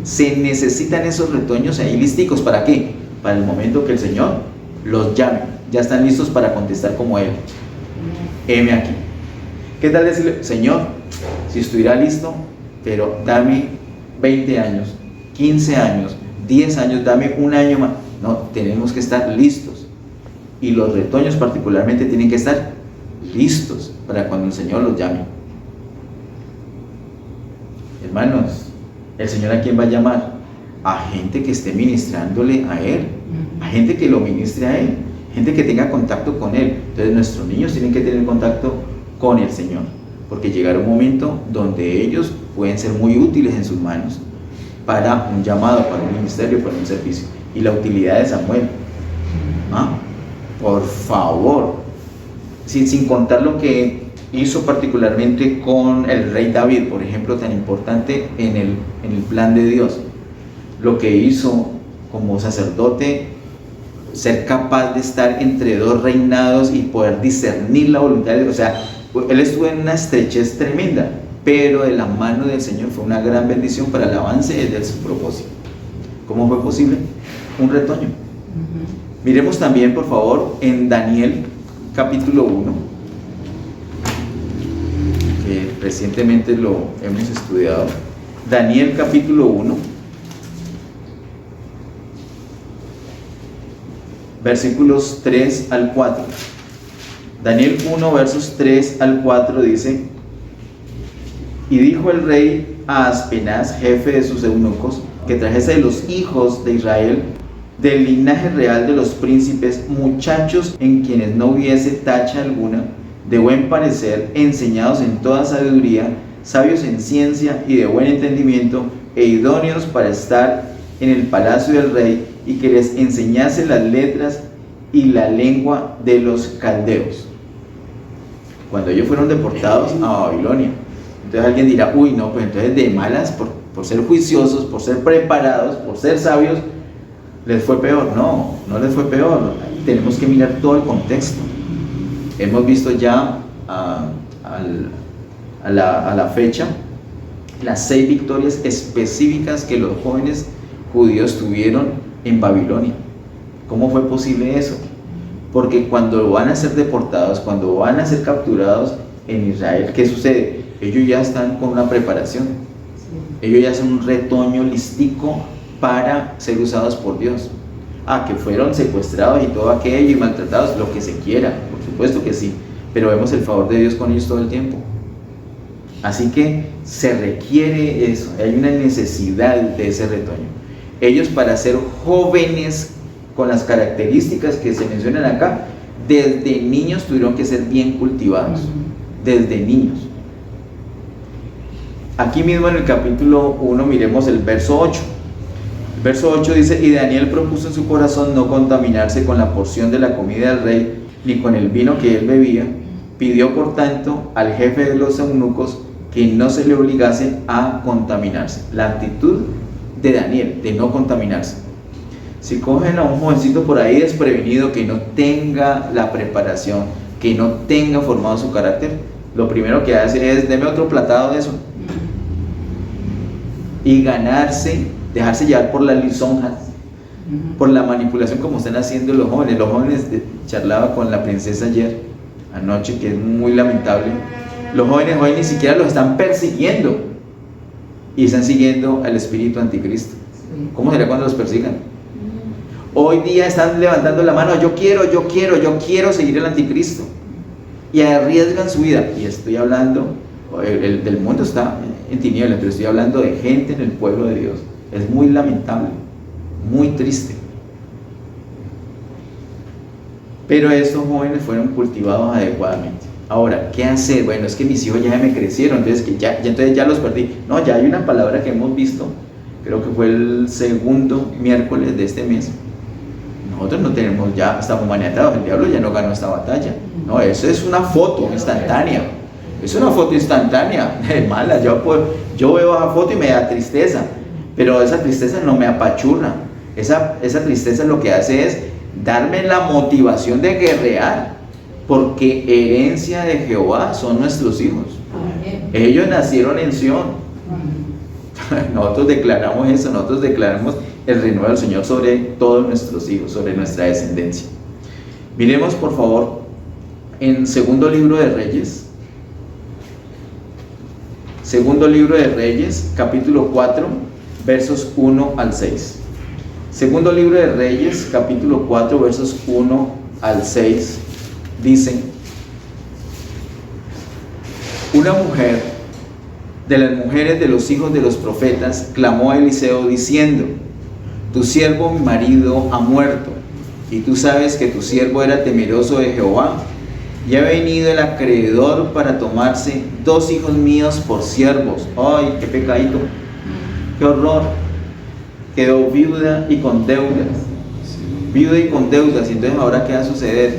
Se necesitan esos retoños ahí listicos. ¿Para qué? Para el momento que el Señor los llame. Ya están listos para contestar como él. Heme aquí. ¿Qué tal decirle: Señor, si estuviera listo, pero dame 20 años, 15 años, 10 años, dame un año más? No, tenemos que estar listos. Y los retoños particularmente tienen que estar listos para cuando el Señor los llame. Hermanos, ¿el Señor a quién va a llamar? A gente que esté ministrándole a Él, a gente que lo ministre a Él, gente que tenga contacto con Él. Entonces nuestros niños tienen que tener contacto con el Señor, porque llegará un momento donde ellos pueden ser muy útiles en sus manos para un llamado, para un ministerio, para un servicio. Y la utilidad de Samuel, por favor, sin contar lo que hizo particularmente con el rey David, por ejemplo, tan importante en el plan de Dios, lo que hizo como sacerdote, ser capaz de estar entre dos reinados y poder discernir la voluntad de Dios. O sea, él estuvo en una estrechez tremenda, pero de la mano del Señor fue una gran bendición para el avance de su propósito. ¿Cómo fue posible? Un retoño. Miremos también, por favor, en Daniel capítulo 1, que recientemente lo hemos estudiado. Daniel capítulo 1, versículos 3 al 4. Daniel 1, versos 3 al 4 dice: y dijo el rey a Aspenaz, jefe de sus eunucos, que trajese de los hijos de Israel, del linaje real de los príncipes, muchachos en quienes no hubiese tacha alguna, de buen parecer, enseñados en toda sabiduría, sabios en ciencia y de buen entendimiento, e idóneos para estar en el palacio del rey, y que les enseñase las letras y la lengua de los caldeos. Cuando ellos fueron deportados a Babilonia, entonces alguien dirá: uy, no, pues entonces de malas, por ser juiciosos, por ser preparados, por ser sabios, les fue peor. No, no les fue peor. Tenemos que mirar todo el contexto. Hemos visto ya a la fecha las 6 victorias específicas que los jóvenes judíos tuvieron en Babilonia. ¿Cómo fue posible eso? Porque cuando van a ser deportados, cuando van a ser capturados en Israel, ¿qué sucede? Ellos ya están con una preparación. Ellos ya son un retoño listico para ser usados por Dios. Que fueron secuestrados y todo aquello y maltratados, lo que se quiera, por supuesto que sí, pero vemos el favor de Dios con ellos todo el tiempo. Así que se requiere eso, hay una necesidad de ese retoño. Ellos, para ser jóvenes con las características que se mencionan acá, desde niños tuvieron que ser bien cultivados, desde niños. Aquí mismo en el capítulo 1 miremos el verso 8. El verso 8 dice: y Daniel propuso en su corazón no contaminarse con la porción de la comida del rey, ni con el vino que él bebía. Pidió por tanto al jefe de los eunucos que no se le obligase a contaminarse. La actitud de Daniel, de no contaminarse. Si cogen a un jovencito por ahí desprevenido, que no tenga la preparación, que no tenga formado su carácter, lo primero que hace es: deme otro platado de eso. Y ganarse, dejarse llevar por las lisonjas, por la manipulación, como están haciendo los jóvenes. Los jóvenes, charlaba con la princesa ayer, anoche, que es muy lamentable. Los jóvenes hoy ni siquiera los están persiguiendo y están siguiendo al espíritu anticristo. ¿Cómo será cuando los persigan? Hoy día están levantando la mano: yo quiero seguir el anticristo, y arriesgan su vida. Y estoy hablando, del mundo está en tinieblas, pero estoy hablando de gente en el pueblo de Dios. Es muy lamentable, muy triste. Pero estos jóvenes fueron cultivados adecuadamente. Ahora, ¿qué hacer? Bueno, es que mis hijos ya me crecieron, entonces entonces ya los perdí. No, ya hay una palabra que hemos visto, creo que fue el segundo miércoles de este mes. Nosotros no tenemos, ya estamos maniatados, el diablo ya no ganó esta batalla. No, eso es una foto instantánea. Es una foto instantánea, es mala. Yo veo esa foto y me da tristeza, pero esa tristeza no me apachurra. Esa tristeza lo que hace es darme la motivación de guerrear, porque herencia de Jehová son nuestros hijos. Ellos nacieron en Sión. Nosotros declaramos eso, nosotros declaramos el renuevo del Señor sobre todos nuestros hijos, sobre nuestra descendencia. Miremos por favor en segundo libro de Reyes, capítulo 4, versos 1 al 6. Segundo libro de Reyes, capítulo 4, versos 1 al 6, dice: una mujer de las mujeres de los hijos de los profetas clamó a Eliseo diciendo: tu siervo mi marido ha muerto, y tú sabes que tu siervo era temeroso de Jehová, y ha venido el acreedor para tomarse 2 hijos míos por siervos. ¡Ay, qué pecadito! ¡Qué horror! Quedó viuda y con deudas. Viuda y con deudas. Y entonces, ¿ahora qué va a suceder?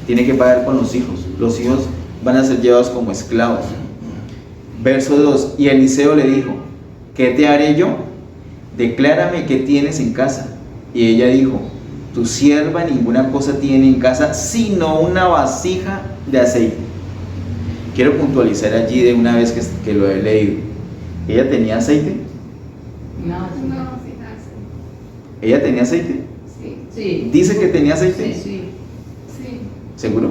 Tiene que pagar con los hijos. Los hijos van a ser llevados como esclavos. Verso 2: y Eliseo le dijo: ¿qué te haré yo? Declárame qué tienes en casa. Y ella dijo: tu sierva ninguna cosa tiene en casa sino una vasija de aceite. Quiero puntualizar allí de una vez que lo he leído. ¿Ella tenía aceite? No. ¿Ella tenía aceite? Sí. ¿Dice que tenía aceite? Sí. ¿Seguro?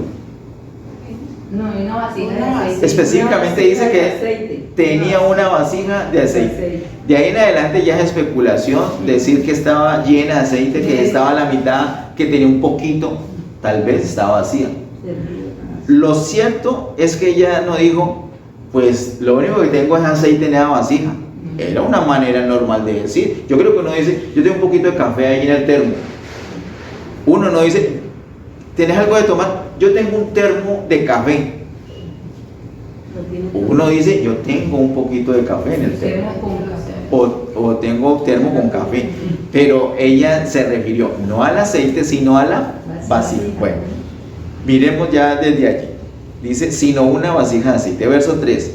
No, una vasija de aceite. Específicamente dice que tenía una vasija de aceite. De ahí en adelante ya es especulación decir que estaba llena de aceite, que estaba a la mitad, que tenía un poquito, tal vez estaba vacía. Lo cierto es que ella no dijo: pues lo único que tengo es aceite en la vasija. Era una manera normal de decir. Yo creo que uno dice: yo tengo un poquito de café ahí en el termo. Uno no dice: ¿tienes algo de tomar? Yo tengo un termo de café. Uno dice: yo tengo un poquito de café en el termo. O tengo termo con café. Pero ella se refirió no al aceite, sino a la vasija. Bueno, miremos ya desde allí. Dice: sino una vasija de aceite. Verso 3.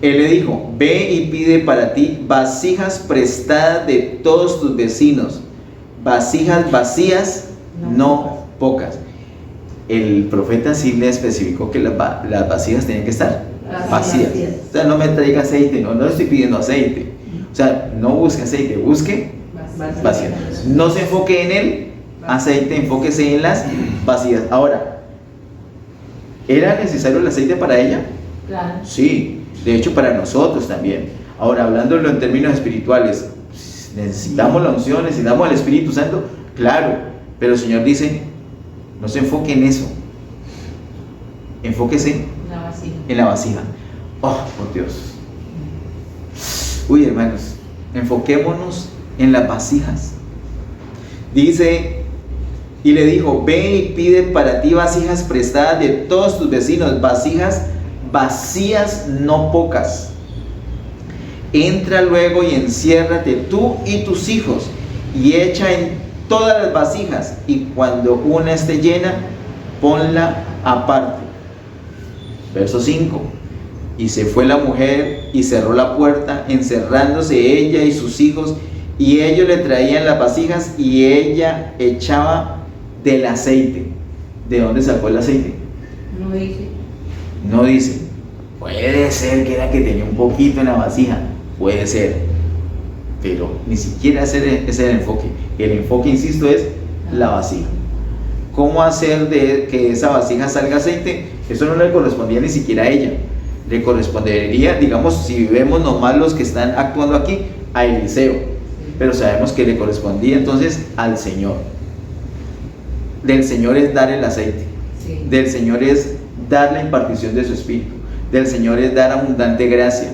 Él le dijo: ve y pide para ti vasijas prestadas de todos tus vecinos, vasijas vacías, no pocas. El profeta sí le especificó que las vasijas tenían que estar vacías. O sea, no me traiga aceite, no estoy pidiendo aceite. O sea, no busque aceite, busque vacías. No se enfoque en el aceite, enfóquese en las vacías. Ahora, ¿era necesario el aceite para ella? Claro. Sí, de hecho para nosotros también. Ahora, hablándolo en términos espirituales, ¿necesitamos la unción? ¿Necesitamos el Espíritu Santo? Claro, pero el Señor dice: no se enfoque en eso, enfóquese en la vasija. Oh, por Dios. Uy, hermanos, enfoquémonos en las vasijas. Dice: y le dijo: ve y pide para ti vasijas prestadas de todos tus vecinos, vasijas vacías, no pocas. Entra luego y enciérrate tú y tus hijos, y echa en todas las vasijas, y cuando una esté llena, ponla aparte. Verso 5. Y se fue la mujer y cerró la puerta, encerrándose ella y sus hijos, y ellos le traían las vasijas, y ella echaba del aceite. ¿De dónde sacó el aceite? No dice. Puede ser que era que tenía un poquito en la vasija, puede ser, pero ni siquiera ese es el enfoque. El enfoque, insisto, es la vasija. ¿Cómo hacer de que esa vasija salga aceite? Eso no le correspondía ni siquiera a ella. Le correspondería, digamos, si vemos nomás los que están actuando aquí, a Eliseo, pero sabemos que le correspondía entonces al Señor. Del Señor es dar el aceite, del Señor es dar la impartición de su Espíritu, del Señor es dar abundante gracia,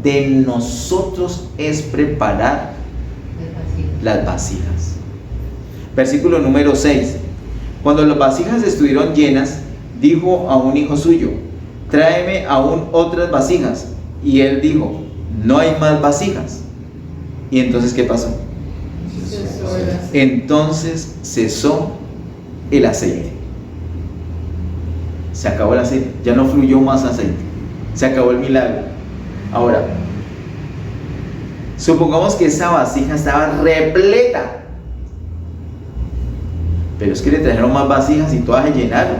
de nosotros es preparar las vasijas. Versículo número 6. Cuando las vasijas estuvieron llenas, dijo a un hijo suyo: tráeme aún otras vasijas. Y él dijo: no hay más vasijas. Y entonces, ¿qué pasó? Entonces cesó el aceite. Se acabó el aceite, ya no fluyó más aceite, se acabó el milagro. Ahora, supongamos que esa vasija estaba repleta, pero es que le trajeron más vasijas y todas se llenaron.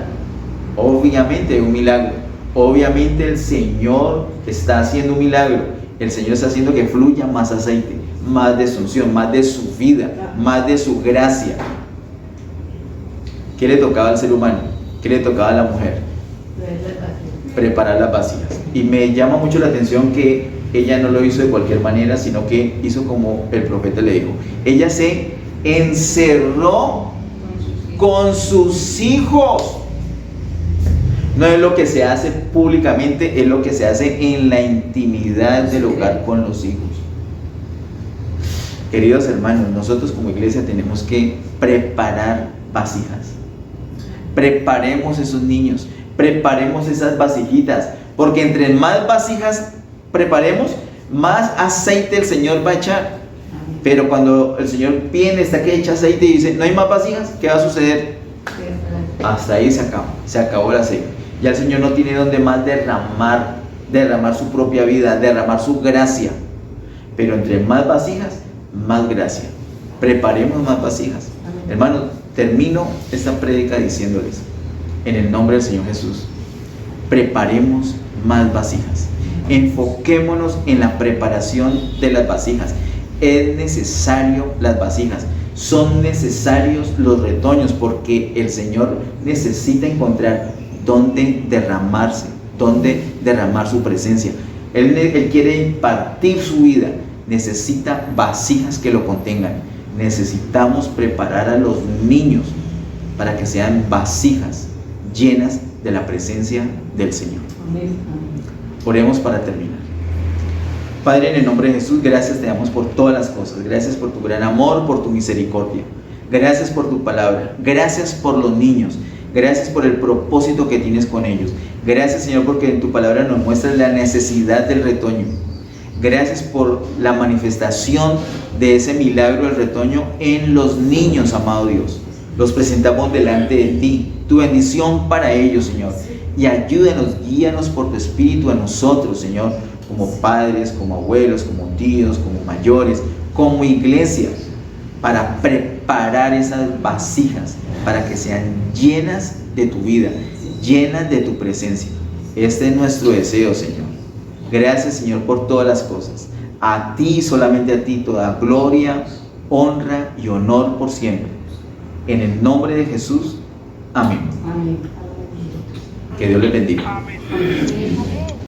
Obviamente es un milagro, obviamente el Señor está haciendo un milagro, el Señor está haciendo que fluya más aceite, más de su unción, más de su vida, más de su gracia. ¿Qué le tocaba al ser humano? ¿Qué le tocaba a la mujer? Preparar las vasijas. Y me llama mucho la atención que ella no lo hizo de cualquier manera, sino que hizo como el profeta le dijo. Ella se encerró con sus hijos. No es lo que se hace públicamente, es lo que se hace en la intimidad del hogar con los hijos. Queridos hermanos, nosotros como iglesia tenemos que preparar vasijas. Preparemos esos niños, preparemos esas vasijitas, porque entre más vasijas preparemos, más aceite el Señor va a echar. Pero cuando el Señor viene, está que echa aceite y dice, no hay más vasijas, ¿qué va a suceder? Hasta ahí se acabó el aceite. Ya el Señor no tiene donde más derramar su propia vida, derramar su gracia. Pero entre más vasijas, más gracia. Preparemos más vasijas. Hermanos, termino esta prédica diciéndoles, en el nombre del Señor Jesús, preparemos más vasijas. Enfoquémonos en la preparación de las vasijas. Es necesario las vasijas, son necesarios los retoños, porque el Señor necesita encontrar dónde derramarse, dónde derramar su presencia. Él quiere impartir su vida, necesita vasijas que lo contengan. Necesitamos preparar a los niños para que sean vasijas llenas de la presencia del Señor. Oremos para terminar. Padre, en el nombre de Jesús, gracias te damos por todas las cosas. Gracias por tu gran amor, por tu misericordia. Gracias por tu palabra. Gracias por los niños. Gracias por el propósito que tienes con ellos. Gracias, Señor, porque en tu palabra nos muestras la necesidad del retoño. Gracias por la manifestación de ese milagro del retoño en los niños, amado Dios. Los presentamos delante de ti. Tu bendición para ellos, Señor. Y ayúdanos, guíanos por tu Espíritu a nosotros, Señor, como padres, como abuelos, como tíos, como mayores, como iglesia, para preparar esas vasijas, para que sean llenas de tu vida, llenas de tu presencia. Este es nuestro deseo, Señor. Gracias, Señor, por todas las cosas. A ti, solamente a ti, toda gloria, honra y honor por siempre. En el nombre de Jesús, amén. Amén. Que Dios les bendiga. Amén.